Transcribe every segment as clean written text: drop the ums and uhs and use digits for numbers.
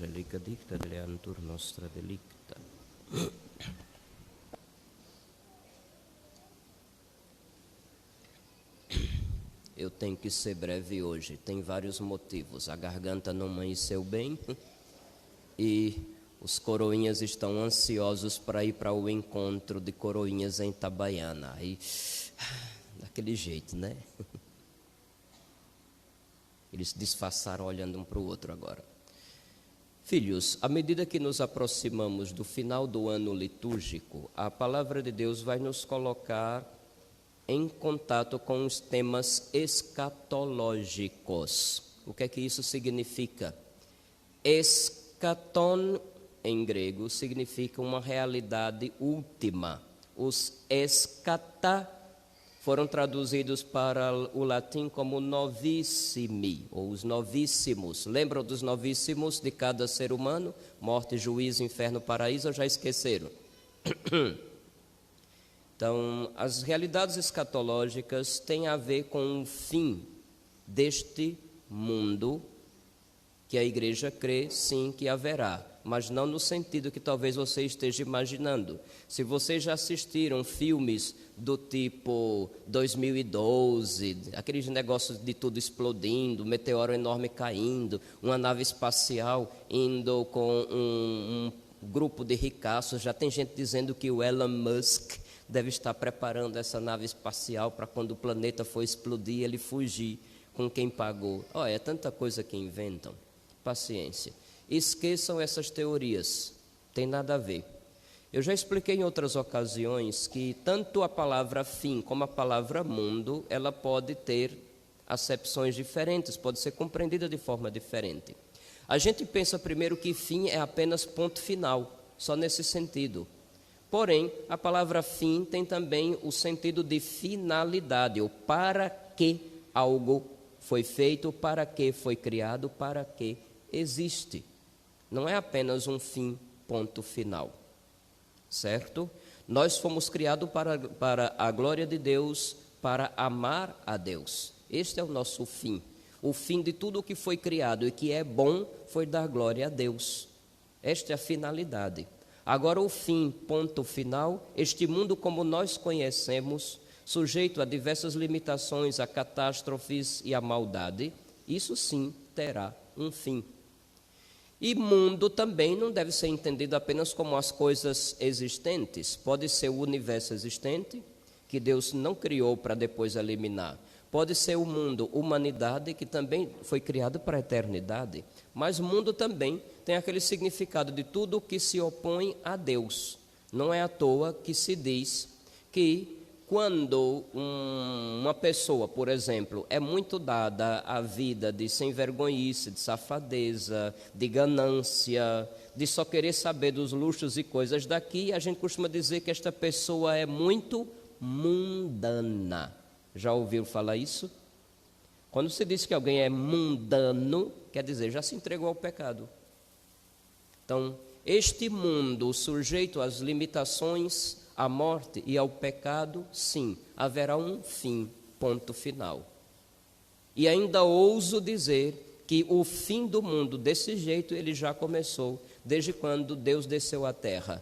Angelica dicta deleantur nostra delicta. Eu tenho que ser breve hoje, tem vários motivos. A garganta não amanheceu bem e os coroinhas estão ansiosos para ir para o encontro de coroinhas em Itabaiana. Aí, daquele jeito, né? Eles se disfarçaram olhando um para o outro agora. Filhos, à medida que nos aproximamos do final do ano litúrgico, a palavra de Deus vai nos colocar em contato com os temas escatológicos. O que é que isso significa? Eschaton, em grego, significa uma realidade última. Os eschata foram traduzidos para o latim como novissimi, ou os novíssimos. Lembram dos novíssimos de cada ser humano? Morte, juízo, inferno, paraíso, ou já esqueceram? Então, as realidades escatológicas têm a ver com o fim deste mundo que a igreja crê, sim, que haverá, mas não no sentido que talvez você esteja imaginando. Se vocês já assistiram filmes do tipo 2012, aqueles negócios de tudo explodindo, meteoro enorme caindo, uma nave espacial indo com um grupo de ricaços, já tem gente dizendo que o Elon Musk deve estar preparando essa nave espacial para quando o planeta for explodir, ele fugir com quem pagou. É tanta coisa que inventam. Paciência. Esqueçam essas teorias, tem nada a ver. Eu já expliquei em outras ocasiões que tanto a palavra fim como a palavra mundo, ela pode ter acepções diferentes, pode ser compreendida de forma diferente. A gente pensa primeiro que fim é apenas ponto final, só nesse sentido. Porém, a palavra fim tem também o sentido de finalidade, ou para que algo foi feito, para que foi criado, para que existe. Não é apenas um fim, ponto final. Certo? Nós fomos criados para a glória de Deus, para amar a Deus. Este é o nosso fim. O fim de tudo o que foi criado e que é bom foi dar glória a Deus. Esta é a finalidade. Agora o fim, ponto final, este mundo como nós conhecemos, sujeito a diversas limitações, a catástrofes e a maldade, isso sim terá um fim. E mundo também não deve ser entendido apenas como as coisas existentes. Pode ser o universo existente, que Deus não criou para depois eliminar. Pode ser o mundo, humanidade, que também foi criado para a eternidade. Mas mundo também tem aquele significado de tudo que se opõe a Deus. Não é à toa que se diz que quando uma pessoa, por exemplo, é muito dada à vida de sem-vergonhice, de safadeza, de ganância, de só querer saber dos luxos e coisas daqui, a gente costuma dizer que esta pessoa é muito mundana. Já ouviu falar isso? Quando se diz que alguém é mundano, quer dizer, já se entregou ao pecado. Então, este mundo sujeito às limitações, à morte e ao pecado, sim, haverá um fim, ponto final. E ainda ouso dizer que o fim do mundo desse jeito ele já começou, desde quando Deus desceu à terra,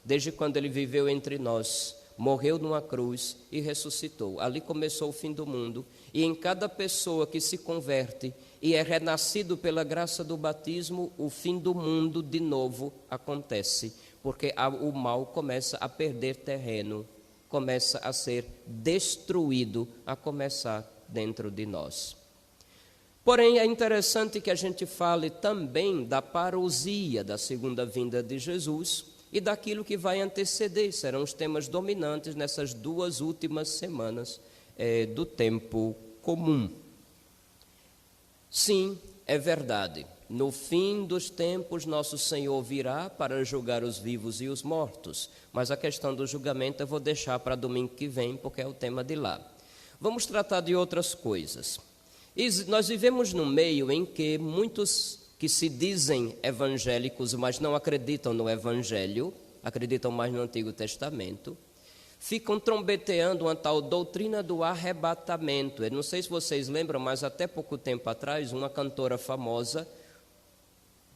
desde quando ele viveu entre nós, morreu numa cruz e ressuscitou. Ali começou o fim do mundo, e em cada pessoa que se converte e é renascido pela graça do batismo, o fim do mundo de novo acontece, porque o mal começa a perder terreno, começa a ser destruído, a começar dentro de nós. Porém, é interessante que a gente fale também da parousia da segunda vinda de Jesus e daquilo que vai anteceder. Serão os temas dominantes nessas 2 últimas semanas do tempo comum. Sim, é verdade. No fim dos tempos, nosso Senhor virá para julgar os vivos e os mortos. Mas a questão do julgamento eu vou deixar para domingo que vem, porque é o tema de lá. Vamos tratar de outras coisas. Nós vivemos num meio em que muitos que se dizem evangélicos, mas não acreditam no Evangelho, acreditam mais no Antigo Testamento, ficam trombeteando uma tal doutrina do arrebatamento. Eu não sei se vocês lembram, mas até pouco tempo atrás, uma cantora famosa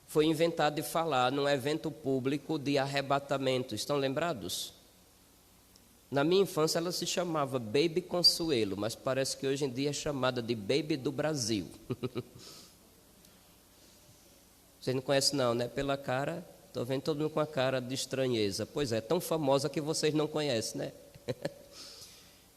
foi inventado de falar num evento público de arrebatamento. Estão lembrados? Na minha infância ela se chamava Baby Consuelo, mas parece que hoje em dia é chamada de Baby do Brasil. Vocês não conhecem não, né? Pela cara, estou vendo todo mundo com a cara de estranheza. Pois é, tão famosa que vocês não conhecem, né?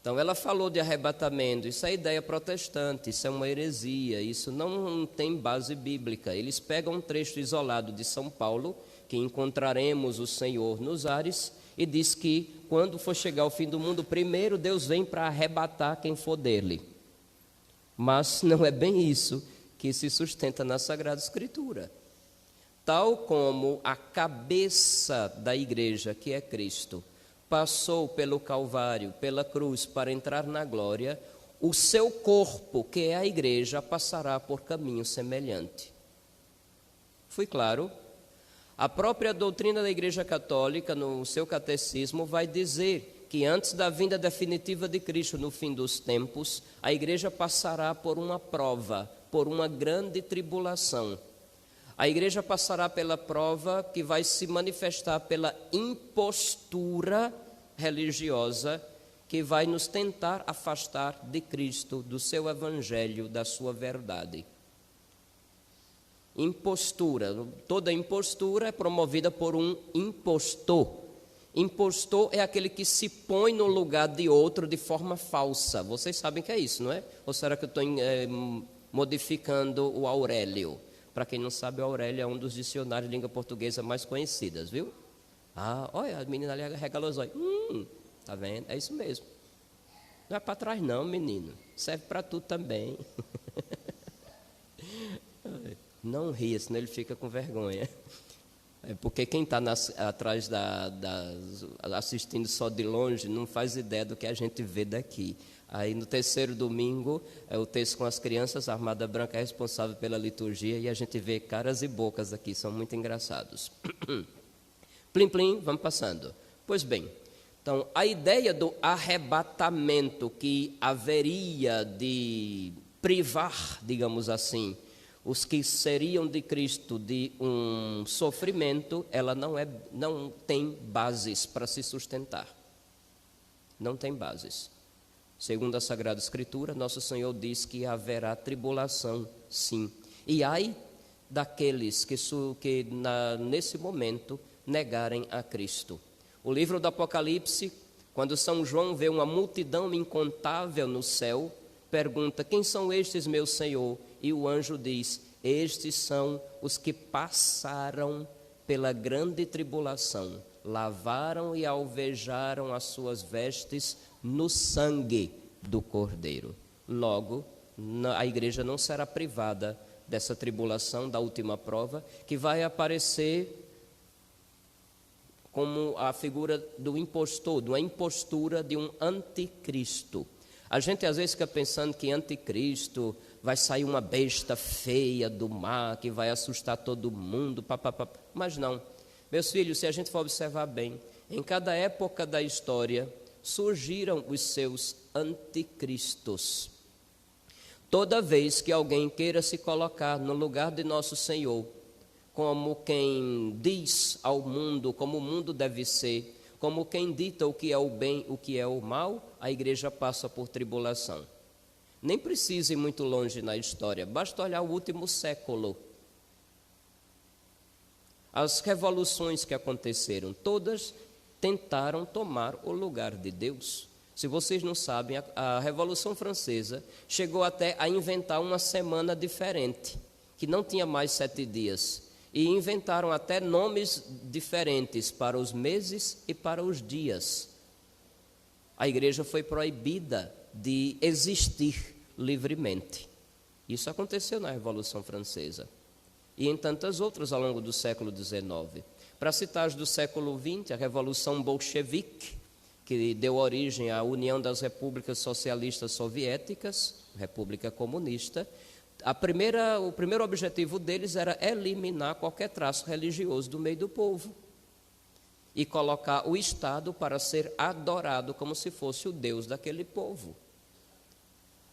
Então ela falou de arrebatamento, isso é ideia protestante, isso é uma heresia, isso não tem base bíblica. Eles pegam um trecho isolado de São Paulo, que encontraremos o Senhor nos ares, e diz que quando for chegar o fim do mundo, primeiro Deus vem para arrebatar quem for dele. Mas não é bem isso que se sustenta na Sagrada Escritura. Tal como a cabeça da igreja, que é Cristo, passou pelo Calvário, pela cruz, para entrar na glória, o seu corpo, que é a igreja, passará por caminho semelhante. Fui claro? A própria doutrina da Igreja Católica, no seu catecismo, vai dizer que antes da vinda definitiva de Cristo, no fim dos tempos, a igreja passará por uma prova, por uma grande tribulação. A igreja passará pela prova que vai se manifestar pela impostura religiosa que vai nos tentar afastar de Cristo, do seu evangelho, da sua verdade. Impostura, toda impostura é promovida por um impostor. Impostor é aquele que se põe no lugar de outro de forma falsa. Vocês sabem que é isso, não é? Ou será que eu estou modificando o Aurélio? Para quem não sabe, o Aurélio é um dos dicionários de língua portuguesa mais conhecidas, viu? Ah, olha, a menina ali regalou os olhos. Tá vendo? É isso mesmo. Não é para trás não, menino. Serve para tudo também. Não ria, senão ele fica com vergonha. É porque quem está atrás assistindo só de longe não faz ideia do que a gente vê daqui. Aí no terceiro domingo, é o texto com as crianças, a Armada Branca é responsável pela liturgia e a gente vê caras e bocas aqui, são muito engraçados. Plim, plim, vamos passando. Pois bem, então a ideia do arrebatamento que haveria de privar, digamos assim, os que seriam de Cristo de um sofrimento, ela não tem bases para se sustentar. Não tem bases. Segundo a Sagrada Escritura, Nosso Senhor diz que haverá tribulação, sim. E ai daqueles que nesse momento negarem a Cristo. O livro do Apocalipse, quando São João vê uma multidão incontável no céu, pergunta: quem são estes, meu Senhor? E o anjo diz: estes são os que passaram pela grande tribulação, lavaram e alvejaram as suas vestes no sangue do Cordeiro. Logo, a igreja não será privada dessa tribulação, da última prova, que vai aparecer como a figura do impostor, de uma impostura de um anticristo. A gente às vezes fica pensando que anticristo vai sair uma besta feia do mar, que vai assustar todo mundo, mas não. Meus filhos, se a gente for observar bem, em cada época da história surgiram os seus anticristos. Toda vez que alguém queira se colocar no lugar de Nosso Senhor, como quem diz ao mundo como o mundo deve ser, como quem dita o que é o bem, o que é o mal, a igreja passa por tribulação. Nem precisa ir muito longe na história, basta olhar o último século. As revoluções que aconteceram, todas tentaram tomar o lugar de Deus. Se vocês não sabem, a Revolução Francesa chegou até a inventar uma semana diferente, que não tinha mais 7 dias. E inventaram até nomes diferentes para os meses e para os dias. A igreja foi proibida de existir livremente. Isso aconteceu na Revolução Francesa e em tantas outras ao longo do século XIX. Para citar as do século XX, a Revolução Bolchevique, que deu origem à União das Repúblicas Socialistas Soviéticas, República Comunista. O primeiro objetivo deles era eliminar qualquer traço religioso do meio do povo e colocar o Estado para ser adorado como se fosse o Deus daquele povo.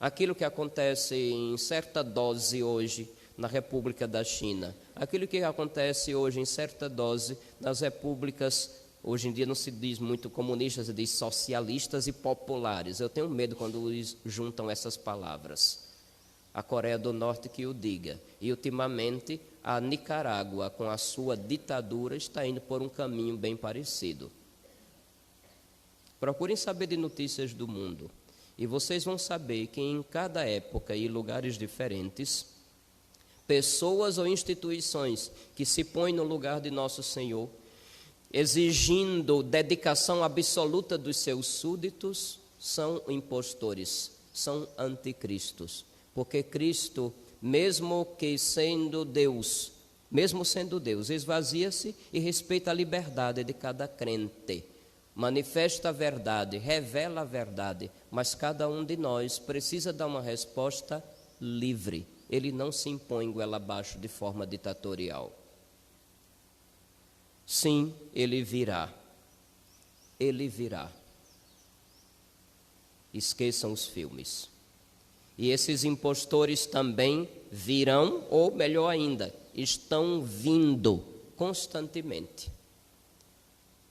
Aquilo que acontece em certa dose hoje na República da China, aquilo que acontece hoje em certa dose nas repúblicas, hoje em dia não se diz muito comunistas, se diz socialistas e populares. Eu tenho medo quando juntam essas palavras. A Coreia do Norte que o diga. E ultimamente a Nicarágua, com a sua ditadura, está indo por um caminho bem parecido. Procurem saber de notícias do mundo. E vocês vão saber que em cada época e lugares diferentes, pessoas ou instituições que se põem no lugar de nosso Senhor, exigindo dedicação absoluta dos seus súditos, são impostores, são anticristos. Porque Cristo, mesmo sendo Deus, esvazia-se e respeita a liberdade de cada crente. Manifesta a verdade, revela a verdade, mas cada um de nós precisa dar uma resposta livre. Ele não se impõe goela abaixo de forma ditatorial. Sim, ele virá. Ele virá. Esqueçam os filmes. E esses impostores também virão, ou melhor ainda, estão vindo constantemente.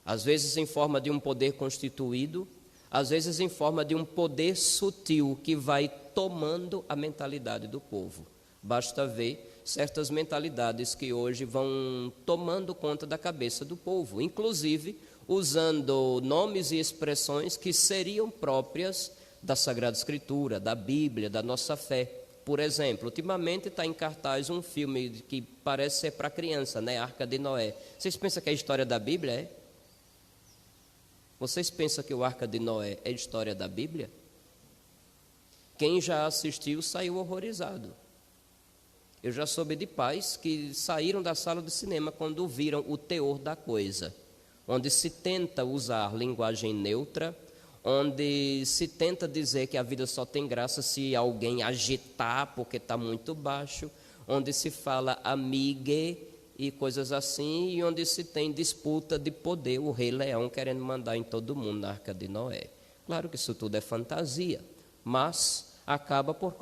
Às vezes em forma de um poder constituído, às vezes em forma de um poder sutil que vai tomando a mentalidade do povo. Basta ver certas mentalidades que hoje vão tomando conta da cabeça do povo, inclusive usando nomes e expressões que seriam próprias da Sagrada Escritura, da Bíblia, da nossa fé. Por exemplo, ultimamente está em cartaz um filme que parece ser para criança, né? Arca de Noé. Vocês pensam que é a história da Bíblia? É? Vocês pensam que o Arca de Noé é história da Bíblia? Quem já assistiu saiu horrorizado. Eu já soube de pais que saíram da sala de cinema quando viram o teor da coisa, onde se tenta usar linguagem neutra, onde se tenta dizer que a vida só tem graça se alguém agitar porque está muito baixo, onde se fala amigue e coisas assim, e onde se tem disputa de poder, o Rei Leão querendo mandar em todo mundo na Arca de Noé. Claro que isso tudo é fantasia, mas acaba por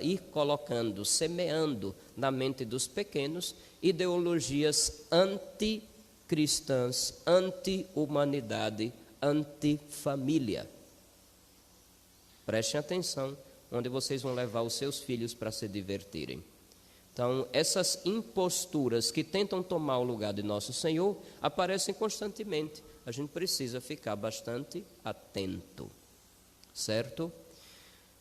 ir colocando, semeando na mente dos pequenos ideologias anticristãs, anti-humanidade, antifamília. Prestem atenção onde vocês vão levar os seus filhos para se divertirem. Então, essas imposturas que tentam tomar o lugar de nosso Senhor aparecem constantemente. A gente precisa ficar bastante atento, certo?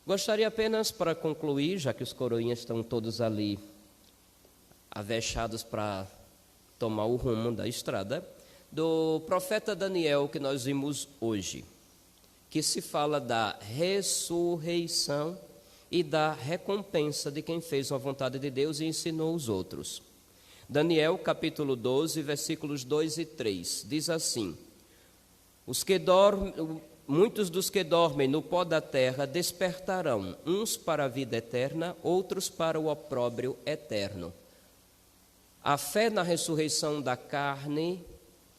Gostaria apenas, para concluir, já que os coroinhas estão todos ali avechados para tomar o rumo da estrada, do profeta Daniel que nós vimos hoje, que se fala da ressurreição e da recompensa de quem fez a vontade de Deus e ensinou os outros. Daniel, capítulo 12, versículos 2 e 3, diz assim: muitos dos que dormem no pó da terra despertarão, uns para a vida eterna, outros para o opróbrio eterno. A fé na ressurreição da carne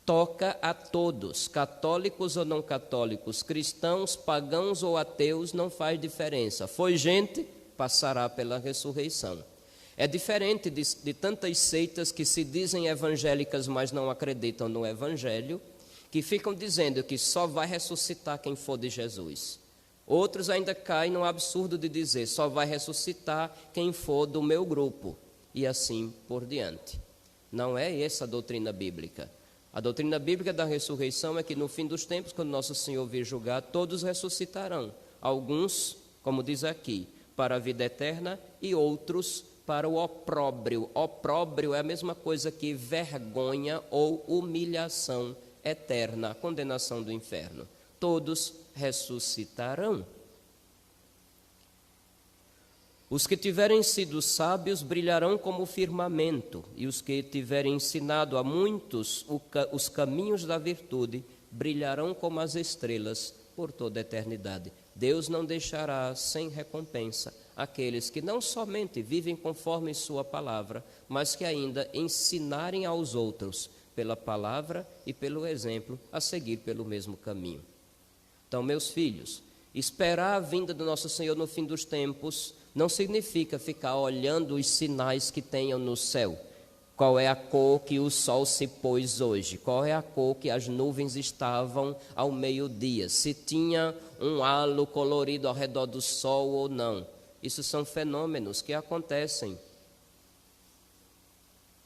toca a todos, católicos ou não católicos, cristãos, pagãos ou ateus, não faz diferença. Foi gente, passará pela ressurreição. É diferente de tantas seitas que se dizem evangélicas, mas não acreditam no evangelho, que ficam dizendo que só vai ressuscitar quem for de Jesus. Outros ainda caem no absurdo de dizer, só vai ressuscitar quem for do meu grupo, e assim por diante. Não é essa a doutrina bíblica. A doutrina bíblica da ressurreição é que no fim dos tempos, quando nosso Senhor vir julgar, todos ressuscitarão. Alguns, como diz aqui, para a vida eterna e outros para o opróbrio. Opróbrio é a mesma coisa que vergonha ou humilhação eterna, a condenação do inferno. Todos ressuscitarão. Os que tiverem sido sábios brilharão como o firmamento, e os que tiverem ensinado a muitos os caminhos da virtude brilharão como as estrelas por toda a eternidade. Deus não deixará sem recompensa aqueles que não somente vivem conforme sua palavra, mas que ainda ensinarem aos outros pela palavra e pelo exemplo a seguir pelo mesmo caminho. Então, meus filhos, esperar a vinda do nosso Senhor no fim dos tempos não significa ficar olhando os sinais que tenham no céu. Qual é a cor que o sol se pôs hoje? Qual é a cor que as nuvens estavam ao meio-dia? Se tinha um halo colorido ao redor do sol ou não? Isso são fenômenos que acontecem.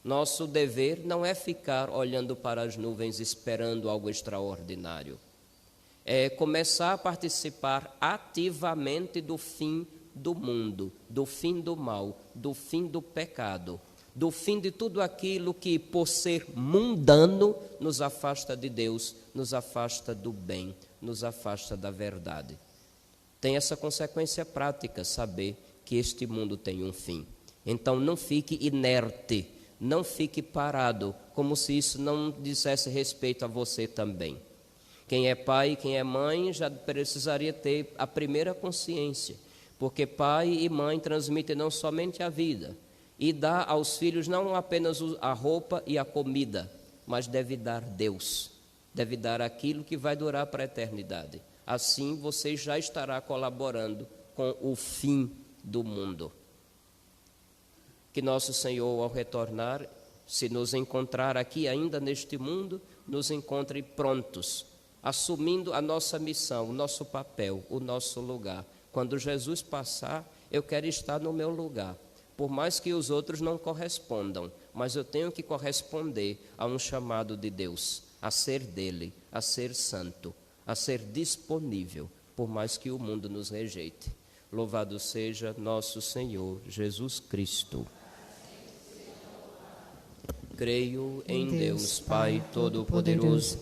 Nosso dever não é ficar olhando para as nuvens esperando algo extraordinário. É começar a participar ativamente do fim do mundo, do fim do mal, do fim do pecado, do fim de tudo aquilo que, por ser mundano, nos afasta de Deus, nos afasta do bem, nos afasta da verdade. Tem essa consequência prática, saber que este mundo tem um fim. Então não fique inerte, não fique parado, como se isso não dissesse respeito a você também. Quem é pai, quem é mãe, já precisaria ter a primeira consciência, porque pai e mãe transmitem não somente a vida, e dá aos filhos não apenas a roupa e a comida, mas deve dar Deus, deve dar aquilo que vai durar para a eternidade. Assim você já estará colaborando com o fim do mundo. Que nosso Senhor, ao retornar, se nos encontrar aqui ainda neste mundo, nos encontre prontos, assumindo a nossa missão, o nosso papel, o nosso lugar. Quando Jesus passar, eu quero estar no meu lugar. Por mais que os outros não correspondam, mas eu tenho que corresponder a um chamado de Deus, a ser dele, a ser santo, a ser disponível, por mais que o mundo nos rejeite. Louvado seja nosso Senhor Jesus Cristo. Creio em Deus, Pai Todo-Poderoso,